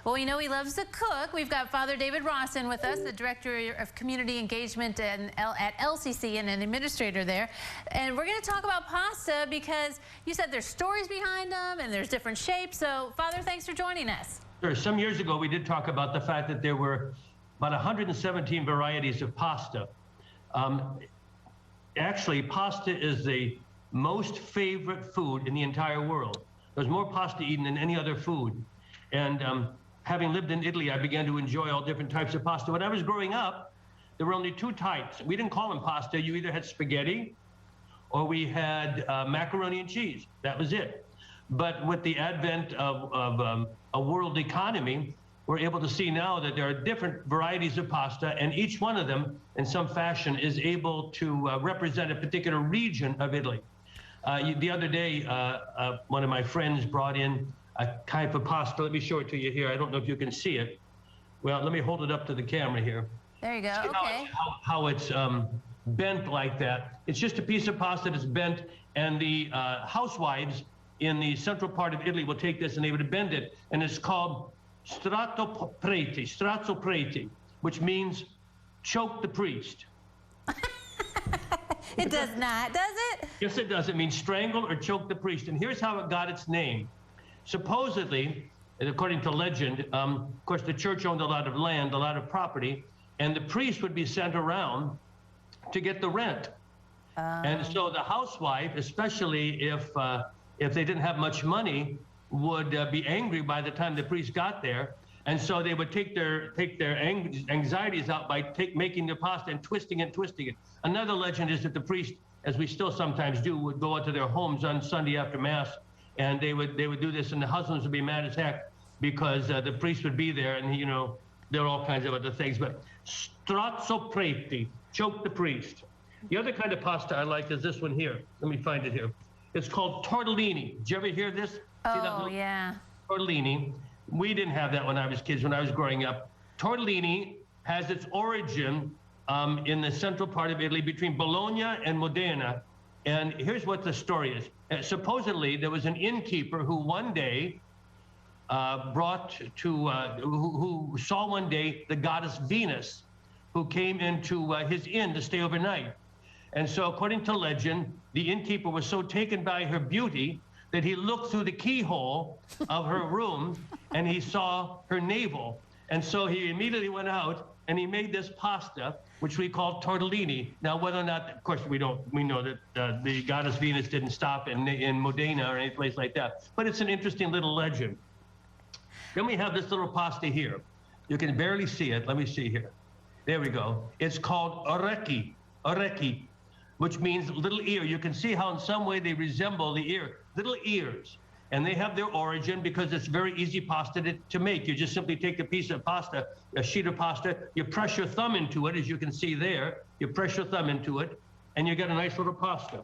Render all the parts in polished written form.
Well, we know he loves to cook. We've got Father David Rawson with us, the Director of Community Engagement at LCC and an administrator there. And we're going to talk about pasta because you said there's stories behind them and there's different shapes. So, Father, thanks for joining us. Sure. Some years ago, we did talk about the fact that there were about 117 varieties of pasta. Actually, pasta is the most favorite food in the entire world. There's more pasta eaten than any other food. And having lived in Italy, I began to enjoy all different types of pasta. When I was growing up, there were only two types. We didn't call them pasta. You either had spaghetti or we had macaroni and cheese. That was it. But with the advent of a world economy, we're able to see now that there are different varieties of pasta, and each one of them, in some fashion, is able to represent a particular region of Italy. The other day, one of my friends brought in a type of pasta. Let me show it to you here. I don't know if you can see it. Well, let me hold it up to the camera here. There you go. See okay. How it's bent like that. It's just a piece of pasta that's bent, and the housewives in the central part of Italy will take this and they would bend it, and it's called strazzo preti, which means choke the priest. It does not, does it? Yes, it does. It means strangle or choke the priest. And here's how it got its name. Supposedly, and according to legend, of course, the church owned a lot of land, a lot of property, and the priest would be sent around to get the rent. And so the housewife, especially if they didn't have much money, would be angry by the time the priest got there. And so they would take their anxieties out by making the pasta and twisting it. Another legend is that the priest, as we still sometimes do, would go out to their homes on Sunday after Mass, and they would do this, and the husbands would be mad as heck because the priest would be there, and there are all kinds of other things. But strazzo preti, choke the priest. The other kind of pasta I like is this one here. Let me find it here. It's called tortellini. Did you ever hear this? Oh, yeah. Tortellini. We didn't have that when I was kids, when I was growing up. Tortellini has its origin in the central part of Italy between Bologna and Modena. And here's what the story is. Supposedly, there was an innkeeper who one day who saw one day the goddess Venus, who came into his inn to stay overnight. And so, according to legend, the innkeeper was so taken by her beauty that he looked through the keyhole of her room and he saw her navel. And so he immediately went out and he made this pasta, which we call tortellini. Now, whether or not, of course, we know that the goddess Venus didn't stop in Modena or any place like that. But it's an interesting little legend. Then we have this little pasta here. You can barely see it. Let me see here. There we go. It's called orecchi, which means little ear. You can see how in some way they resemble the ear, little ears. And they have their origin because it's very easy pasta to make. You just simply take a piece of pasta, a sheet of pasta, you press your thumb into it, as you can see there. You press your thumb into it, and you get a nice little pasta.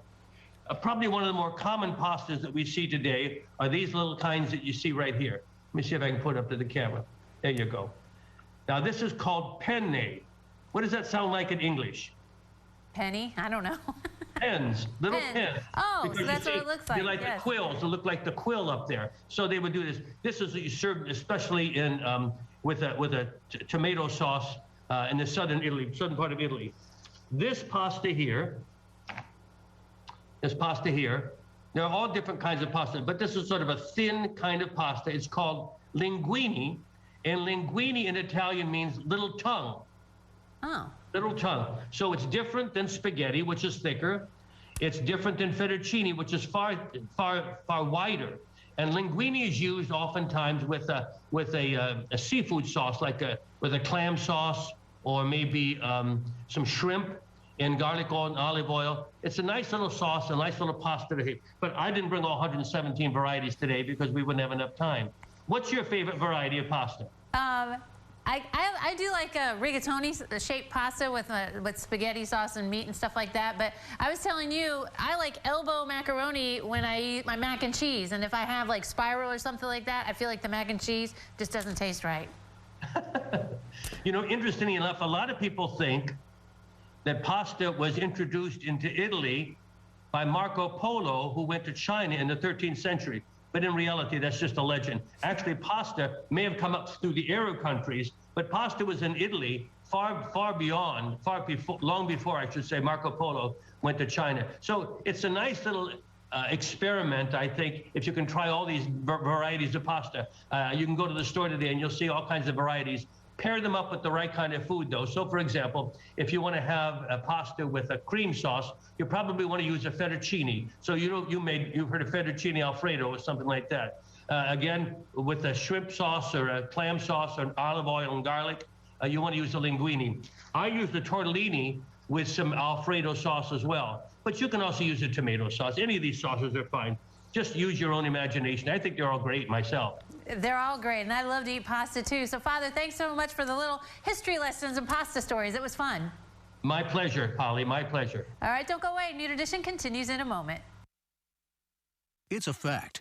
Probably one of the more common pastas that we see today are these little kinds that you see right here. Let me see if I can put it up to the camera. There you go. Now, this is called penne. What does that sound like in English? Penny? I don't know. Pens, little pens. Oh, Because so that's what it looks like. They like yes. the quills. They look like the quill up there. So they would do this. This is served especially in with a tomato sauce in the southern part of Italy. This pasta here, there are all different kinds of pasta, but this is sort of a thin kind of pasta. It's called linguine, and linguine in Italian means little tongue. Oh. Little tongue. So it's different than spaghetti, which is thicker. It's different than fettuccine, which is far wider. And linguine is used oftentimes with a seafood sauce, like with a clam sauce or maybe some shrimp in garlic oil and olive oil. It's a nice little sauce, a nice little pasta to eat. But I didn't bring all 117 varieties today because we wouldn't have enough time. What's your favorite variety of pasta? I do like a rigatoni-shaped pasta with spaghetti sauce and meat and stuff like that. But I was telling you, I like elbow macaroni when I eat my mac and cheese. And if I have like spiral or something like that, I feel like the mac and cheese just doesn't taste right. Interestingly enough, a lot of people think that pasta was introduced into Italy by Marco Polo, who went to China in the 13th century. but in reality, that's just a legend. Actually, pasta may have come up through the Arab countries, but pasta was in Italy long before, I should say, Marco Polo went to China. So it's a nice little experiment, I think, if you can try all these varieties of pasta. You can go to the store today and you'll see all kinds of varieties. Pair them up with the right kind of food, though. So, for example, if you want to have a pasta with a cream sauce, you probably want to use a fettuccine. So you've heard of fettuccine Alfredo or something like that. Again, with a shrimp sauce or a clam sauce or olive oil and garlic, you want to use the linguine. I use the tortellini with some Alfredo sauce as well. But you can also use a tomato sauce. Any of these sauces are fine. Just use your own imagination. I think they're all great myself. They're all great, and I love to eat pasta too. So, Father, thanks so much for the little history lessons and pasta stories. It was fun. My pleasure, Polly, my pleasure. All right, don't go away. New Tradition continues in a moment. It's a fact.